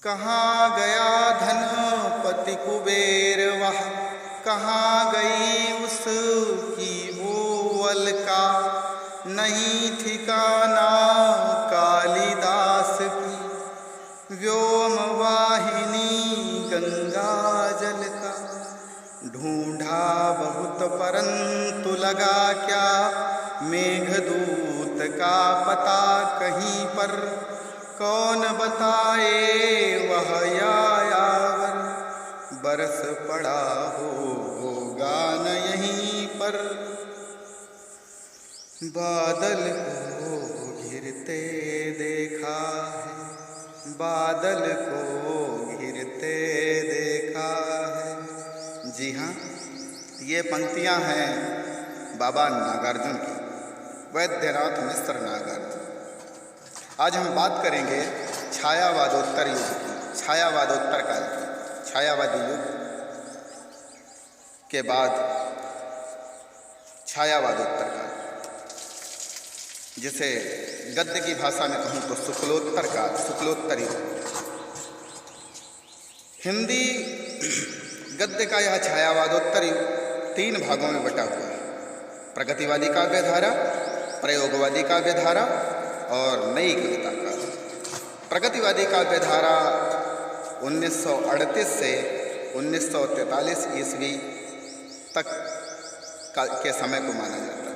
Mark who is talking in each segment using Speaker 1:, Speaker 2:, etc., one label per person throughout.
Speaker 1: कहाँ गया धनपति कुबेर वह, कहाँ गई उसकी वो अलका। नहीं ठिकाना कालिदास की व्योम वाहिनी गंगा जल का। ढूंढा बहुत परंतु लगा क्या, मेघदूत का पता कहीं पर। कौन बताए वह यायावर, बरस पड़ा होगा न यहीं पर। बादल को घिरते देखा है, बादल को घिरते देखा है। जी हाँ, ये पंक्तियाँ हैं बाबा नागार्जुन की, वैद्यनाथ मिश्र नागार्जुन। आज हम बात करेंगे छायावादोत्तर युग की, छायावादोत्तर काल की। छायावादी युग के बाद छायावादोत्तर काल, जिसे गद्य की भाषा में कहूँ तो शुक्लोत्तर काल, शुक्लोत्तर युग। हिंदी गद्य का यह छायावादोत्तर युग 3 भागों में बटा हुआ है: प्रगतिवादी काव्यधारा, प्रयोगवादी काव्यधारा और नई कविता काल। प्रगतिवादी काव्यधारा 1938 से 1943 ईस्वी तक के समय को माना जाता है,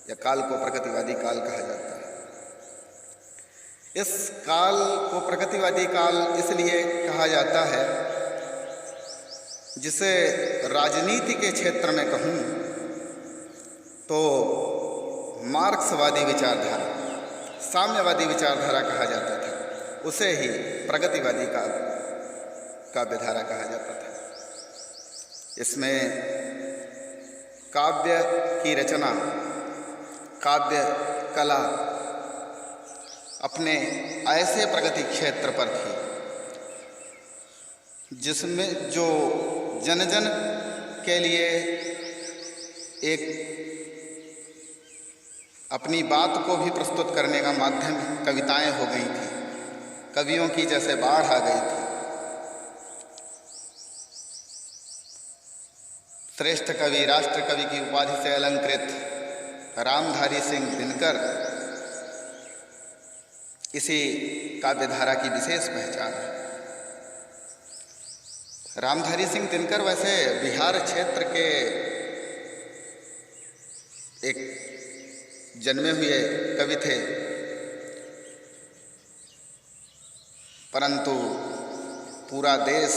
Speaker 1: या काल को प्रगतिवादी काल कहा जाता है। इस काल को प्रगतिवादी काल इसलिए कहा जाता है, जिसे राजनीति के क्षेत्र में कहूँ तो मार्क्सवादी विचारधारा, साम्यवादी विचारधारा कहा जाता था, उसे ही प्रगतिवादी काव्यधारा कहा जाता था। इसमें काव्य की रचना, काव्य कला अपने ऐसे प्रगति क्षेत्र पर थी जिसमें जो जन जन के लिए एक अपनी बात को भी प्रस्तुत करने का माध्यम कविताएं हो गई थी। कवियों की जैसे बाढ़ आ गई थी। श्रेष्ठ कवि, राष्ट्र कवि की उपाधि से अलंकृत रामधारी सिंह दिनकर इसी काव्यधारा की विशेष पहचान है। रामधारी सिंह दिनकर वैसे बिहार क्षेत्र के एक जन्मे हुए कवि थे, परंतु पूरा देश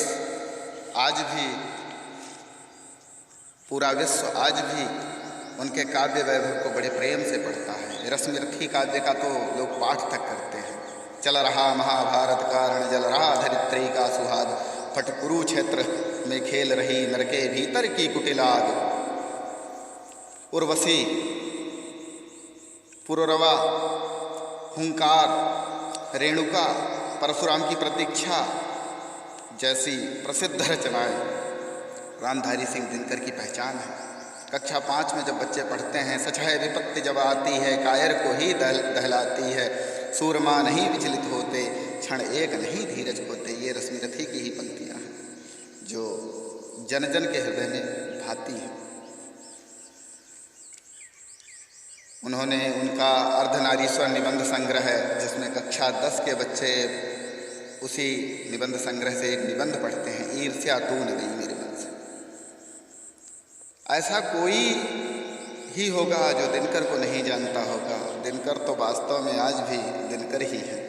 Speaker 1: आज भी, पूरा विश्व आज भी उनके काव्य वैभव को बड़े प्रेम से पढ़ता है। रश्मिरथी काव्य का तो लोग पाठ तक करते हैं। चल रहा महाभारत का रण, जल रहा धरित्री का सुहाग, फट कुरुक्षेत्र में खेल रही नरके भीतर की कुटिलाग। उर्वशी, पुरुरवा, हुंकार, रेणुका, परशुराम की प्रतीक्षा जैसी प्रसिद्ध रचनाएं रामधारी सिंह दिनकर की पहचान है। कक्षा 5 में जब बच्चे पढ़ते हैं, सच है विपत्ति जब आती है, कायर को ही दहलाती है, सूरमा नहीं विचलित होते, क्षण एक नहीं धीरज होते। ये रश्मिरथी की ही पंक्तियाँ हैं जो जन जन के हृदय में भाती हैं। उन्होंने उनका अर्धनारीश्वर निबंध संग्रह है, जिसमें कक्षा 10 के बच्चे उसी निबंध संग्रह से एक निबंध पढ़ते हैं, ईर्ष्या तू न गई मेरे मन से। ऐसा कोई ही होगा जो दिनकर को नहीं जानता होगा। दिनकर तो वास्तव में आज भी दिनकर ही है।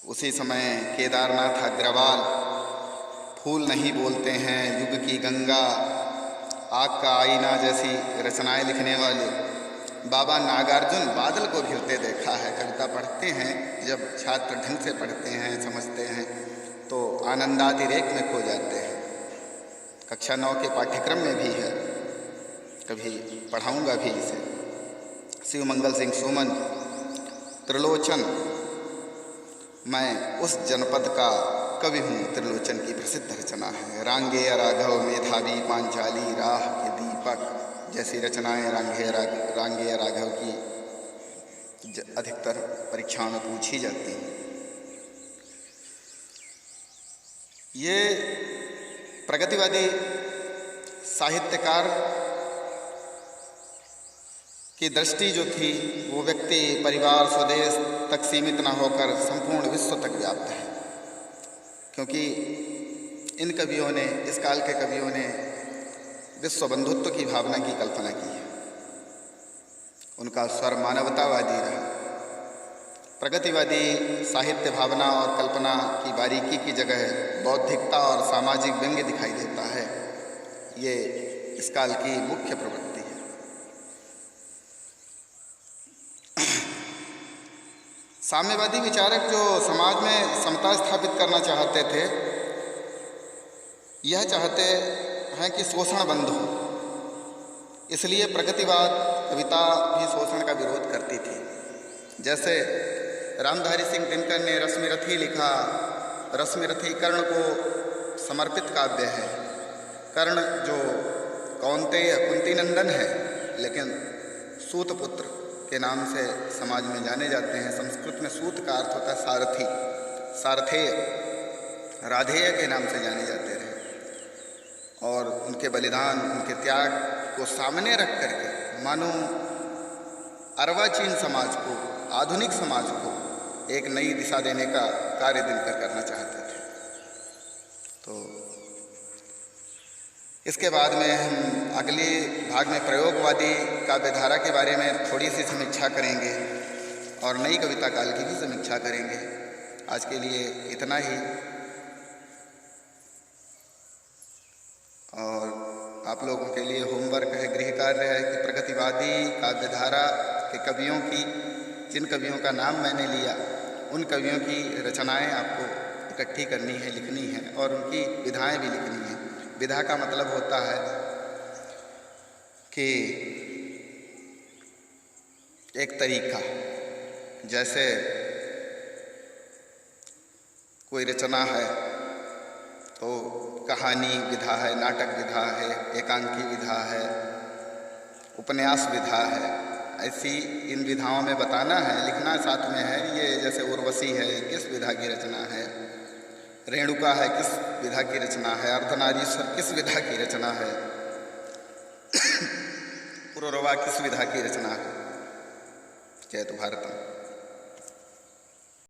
Speaker 1: उसी समय केदारनाथ अग्रवाल, फूल नहीं बोलते हैं, युग की गंगा, आग का आईना जैसी रचनाएं लिखने वाले बाबा नागार्जुन बादल को घिरते देखा है। कविता पढ़ते हैं, जब छात्र ढंग से पढ़ते हैं, समझते हैं, तो आनंदातिरेक में खो जाते हैं। कक्षा 9 के पाठ्यक्रम में भी है, कभी पढ़ाऊंगा भी इसे। शिवमंगल सिंह सुमन, त्रिलोचन, मैं उस जनपद का कवि हूँ, त्रिलोचन की प्रसिद्ध रचना है। रांगेय राघव, मेधावी, पांचाली, राह के दीपक जैसी रचनाएं रांगेय राघव की अधिकतर परीक्षाओं में पूछी जाती हैं। ये प्रगतिवादी साहित्यकार की दृष्टि जो थी वो व्यक्ति, परिवार, स्वदेश तक सीमित न होकर संपूर्ण विश्व तक व्याप्त है, क्योंकि इन कवियों ने, इस काल के कवियों ने विश्व बंधुत्व की भावना की कल्पना की है। उनका स्वर मानवतावादी रहा। प्रगतिवादी साहित्य भावना और कल्पना की बारीकी की जगह बौद्धिकता और सामाजिक व्यंग्य दिखाई देता है। ये इस काल की मुख्य प्रवृत्ति है। साम्यवादी विचारक जो समाज में समता स्थापित करना चाहते थे, यह चाहते हैं कि शोषण बंद हो, इसलिए प्रगतिवाद कविता भी शोषण का विरोध करती थी। जैसे रामधारी सिंह दिनकर ने रश्मिरथी लिखा। रश्मिरथी कर्ण को समर्पित काव्य है। कर्ण जो कौन्तेय कुंती नंदन है, लेकिन सूतपुत्र के नाम से समाज में जाने जाते हैं। संस्कृत में सूत का अर्थ होता है सारथी, सारथेय, राधेय के नाम से जाने जाते रहे। और उनके बलिदान, उनके त्याग को सामने रख करके मानो अर्वाचीन समाज को, आधुनिक समाज को एक नई दिशा देने का कार्य दिनकर करना चाहते थे। तो इसके बाद में हम अगले भाग में प्रयोगवादी काव्यधारा के बारे में थोड़ी सी समीक्षा करेंगे और नई कविता काल की भी समीक्षा करेंगे। आज के लिए इतना ही। और आप लोगों के लिए होमवर्क है, गृह कार्य है कि प्रगतिवादी काव्यधारा के कवियों की, जिन कवियों का नाम मैंने लिया, उन कवियों की रचनाएं आपको इकट्ठी करनी है, लिखनी है और उनकी विधाएं भी लिखनी है। विधा का मतलब होता है कि एक तरीका, जैसे कोई रचना है तो कहानी विधा है, नाटक विधा है, एकांकी विधा है, उपन्यास विधा है। ऐसी इन विधाओं में बताना है, लिखना साथ में है। ये जैसे उर्वशी है, किस विधा की रचना है, रेणुका है, किस विधा की रचना है, अर्धनारीश्वर किस विधा की रचना है, पुरुरवा किस विधा की रचना है। जयतु भारतम।